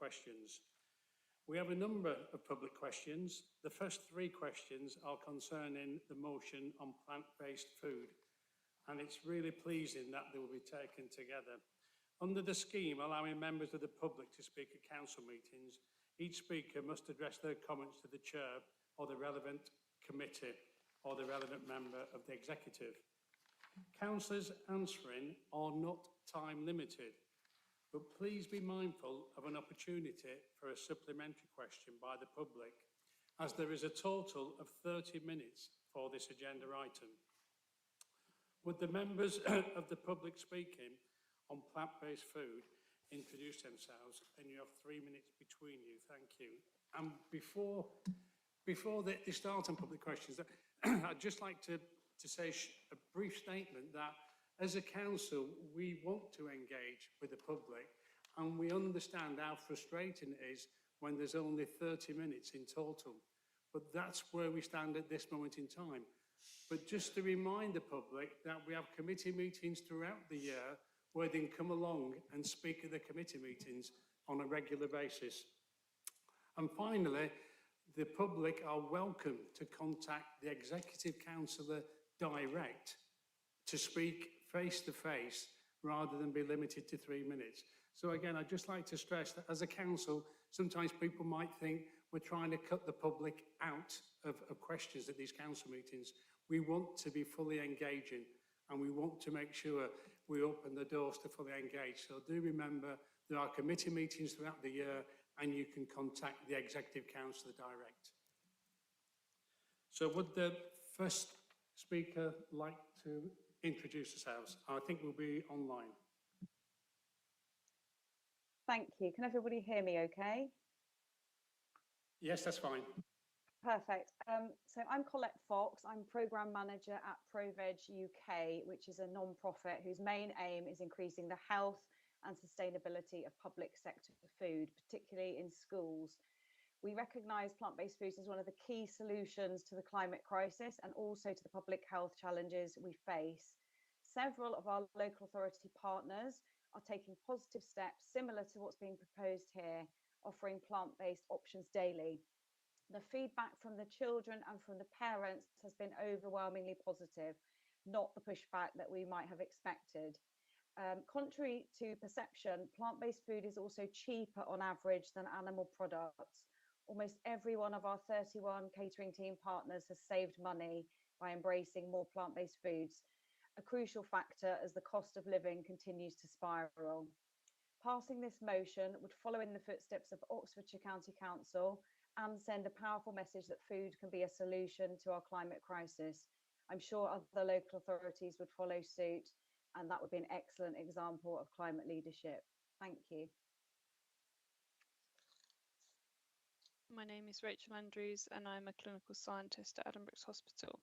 questions. We have a number of public questions. The first 3 questions are concerning the motion on plant-based food, and it's really pleasing that they will be taken together. Under the scheme allowing members of the public to speak at council meetings, each speaker must address their comments to the chair or the relevant committee or the relevant member of the executive. Councillors answering are not time limited, but please be mindful of an opportunity for a supplementary question by the public, as there is a total of 30 minutes for this agenda item. Would the members of the public speaking on plant-based food introduce themselves? And you have 3 minutes between you. Thank you. And before they start on public questions, I'd just like to say a brief statement that as a council, we want to engage with the public, and we understand how frustrating it is when there's only 30 minutes in total. But that's where we stand at this moment in time. But just to remind the public that we have committee meetings throughout the year where they can come along and speak at the committee meetings on a regular basis. And finally, the public are welcome to contact the Executive Councillor direct to speak face to face rather than be limited to 3 minutes. So again, I'd just like to stress that as a council, sometimes people might think we're trying to cut the public out of questions at these council meetings. We want to be fully engaging, and we want to make sure we open the doors to fully engage. So do remember there are committee meetings throughout the year, and you can contact the Executive Councillor direct. So would the first speaker like to introduce themselves? I think we'll be online. Thank you. Can everybody hear me okay? Yes, that's fine. Perfect. So I'm Colette Fox. I'm Programme Manager at ProVeg UK, which is a non-profit whose main aim is increasing the health and sustainability of public sector food, particularly in schools. We recognise plant-based foods as one of the key solutions to the climate crisis and also to the public health challenges we face. Several of our local authority partners are taking positive steps similar to what's being proposed here, offering plant-based options daily. The feedback from the children and from the parents has been overwhelmingly positive, not the pushback that we might have expected. Contrary to perception, plant-based food is also cheaper on average than animal products. Almost every one of our 31 catering team partners has saved money by embracing more plant-based foods, a crucial factor as the cost of living continues to spiral. Passing this motion would follow in the footsteps of Oxfordshire County Council and send a powerful message that food can be a solution to our climate crisis. I'm sure other local authorities would follow suit, and that would be an excellent example of climate leadership. Thank you. My name is Rachel Andrews and I'm a clinical scientist at Addenbrooke's Hospital.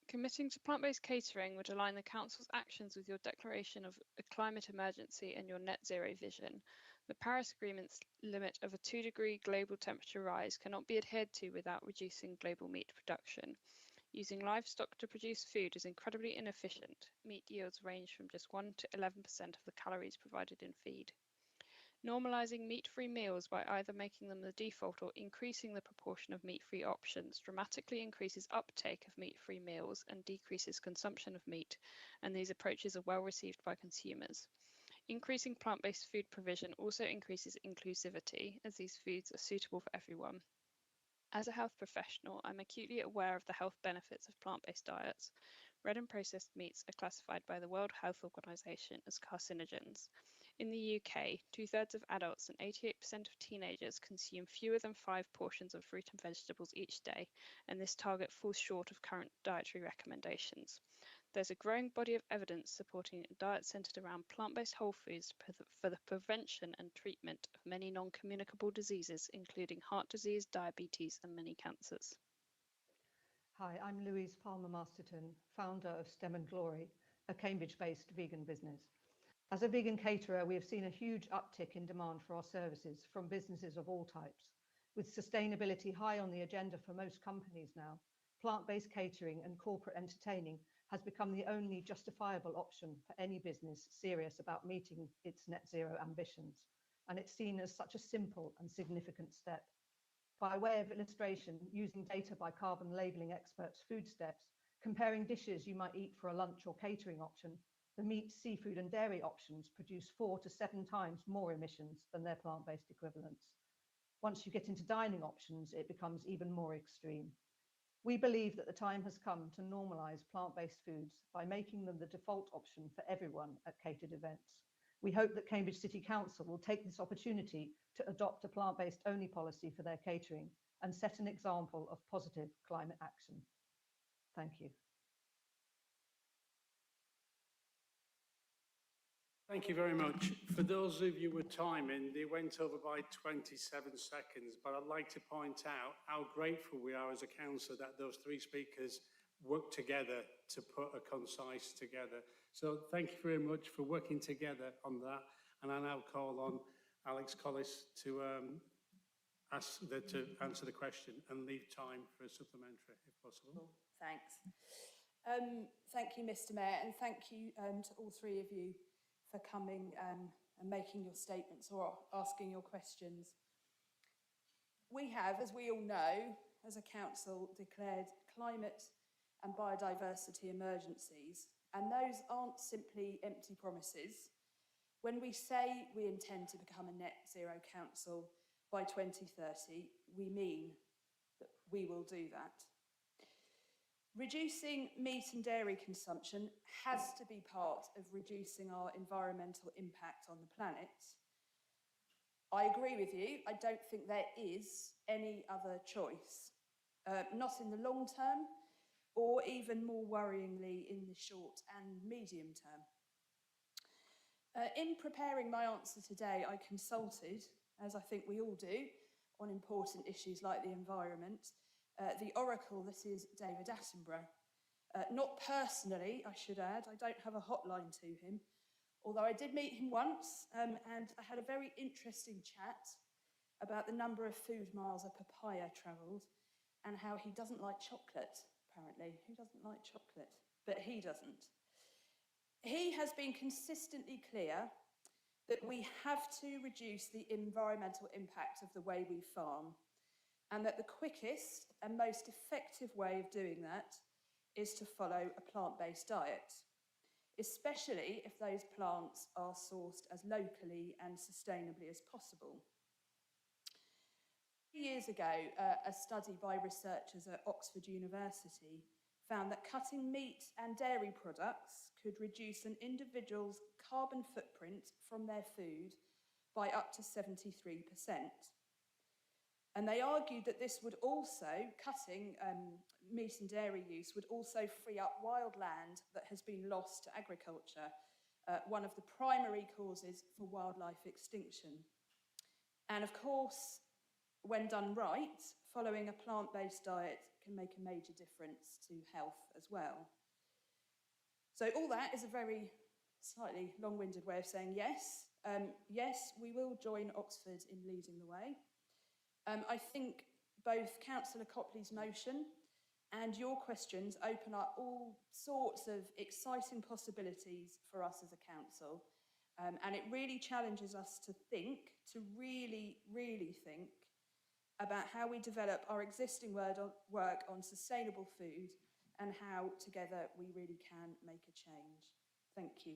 Committing to plant-based catering would align the Council's actions with your declaration of a climate emergency and your net zero vision. The Paris Agreement's limit of a 2-degree global temperature rise cannot be adhered to without reducing global meat production. Using livestock to produce food is incredibly inefficient. Meat yields range from just 1 to 11% of the calories provided in feed. Normalising meat-free meals by either making them the default or increasing the proportion of meat-free options dramatically increases uptake of meat-free meals and decreases consumption of meat, and these approaches are well received by consumers. Increasing plant-based food provision also increases inclusivity, as these foods are suitable for everyone. As a health professional, I'm acutely aware of the health benefits of plant-based diets. Red and processed meats are classified by the World Health Organization as carcinogens. In the UK, 2/3 of adults and 88% of teenagers consume fewer than 5 portions of fruit and vegetables each day, and this target falls short of current dietary recommendations. There's a growing body of evidence supporting a diet centered around plant-based whole foods for the prevention and treatment of many non-communicable diseases, including heart disease, diabetes, and many cancers. Hi, I'm Louise Palmer-Masterton, founder of STEM and Glory, a Cambridge-based vegan business. As a vegan caterer, we have seen a huge uptick in demand for our services from businesses of all types. With sustainability high on the agenda for most companies now, plant-based catering and corporate entertaining has become the only justifiable option for any business serious about meeting its net zero ambitions. and it's seen as such a simple and significant step. By way of illustration, using data by carbon labelling experts Food Steps, comparing dishes you might eat for a lunch or catering option, the meat, seafood and dairy options produce 4 to 7 times more emissions than their plant-based equivalents. Once you get into dining options, it becomes even more extreme. We believe that the time has come to normalise plant-based foods by making them the default option for everyone at catered events. We hope that Cambridge City Council will take this opportunity to adopt a plant-based only policy for their catering and set an example of positive climate action. Thank you. Thank you very much. For those of you with timing, they went over by 27 seconds, but I'd like to point out how grateful we are as a council that those three speakers worked together to put a concise together. So thank you very much for working together on that. And I now call on Alex Collis to answer the question and leave time for a supplementary if possible. Thanks. Thank you, Mr. Mayor, and thank you to all three of you for coming and making your statements or asking your questions. We have, as we all know, as a council, declared climate and biodiversity emergencies, and those aren't simply empty promises. When we say we intend to become a net zero council by 2030, we mean that we will do that. Reducing meat and dairy consumption has to be part of reducing our environmental impact on the planet. I agree with you, I don't think there is any other choice, not in the long term, or even more worryingly in the short and medium term. In preparing my answer today, I consulted, as I think we all do, on important issues like the environment, the oracle that is David Attenborough. Not personally, I should add, I don't have a hotline to him, although I did meet him once and I had a very interesting chat about the number of food miles a papaya travelled and how he doesn't like chocolate, apparently. Who doesn't like chocolate? But he doesn't. He has been consistently clear that we have to reduce the environmental impact of the way we farm, and that the quickest and most effective way of doing that is to follow a plant-based diet, especially if those plants are sourced as locally and sustainably as possible. 2 years ago, a study by researchers at Oxford University found that cutting meat and dairy products could reduce an individual's carbon footprint from their food by up to 73%. And they argued that this would also, cutting meat and dairy use, would also free up wild land that has been lost to agriculture, one of the primary causes for wildlife extinction. And of course, when done right, following a plant-based diet can make a major difference to health as well. So all that is a very slightly long-winded way of saying yes. Yes, we will join Oxford in leading the way. I think both Councillor Copley's motion and your questions open up all sorts of exciting possibilities for us as a council. And it really challenges us to think, to really think about how we develop our existing work on sustainable food and how together we really can make a change. Thank you.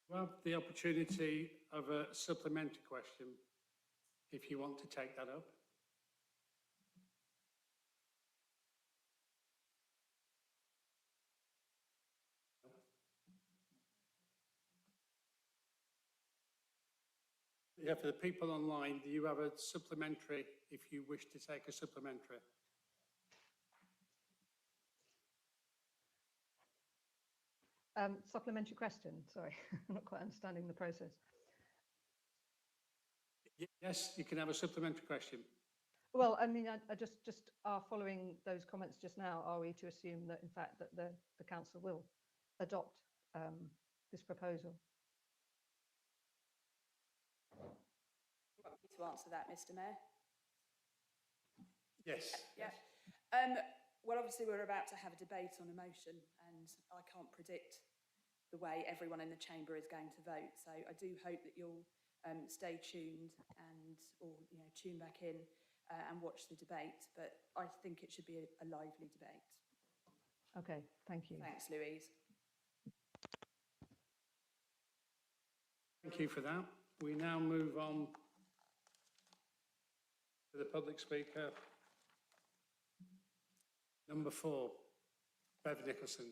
You have the opportunity of a supplementary question if you want to take that up. Yeah, for the people online, do you have a supplementary if you wish to take a supplementary? Supplementary question, sorry, I'm not quite understanding the process. Yes, you can have a supplementary question. Well, I mean, I just are following those comments just now. Are we to assume that, in fact, that the council will adopt this proposal? You want me to answer that, Mr. Mayor? Yes. Yeah. Well, obviously we're about to have a debate on a motion, and I can't predict the way everyone in the chamber is going to vote. So I do hope that you'll stay tuned and, or tune back in and watch the debate. But I think it should be a lively debate. Okay, thank you. Thanks, Louise. Thank you for that. We now move on to the public speaker. Number 4, Bev Nicholson.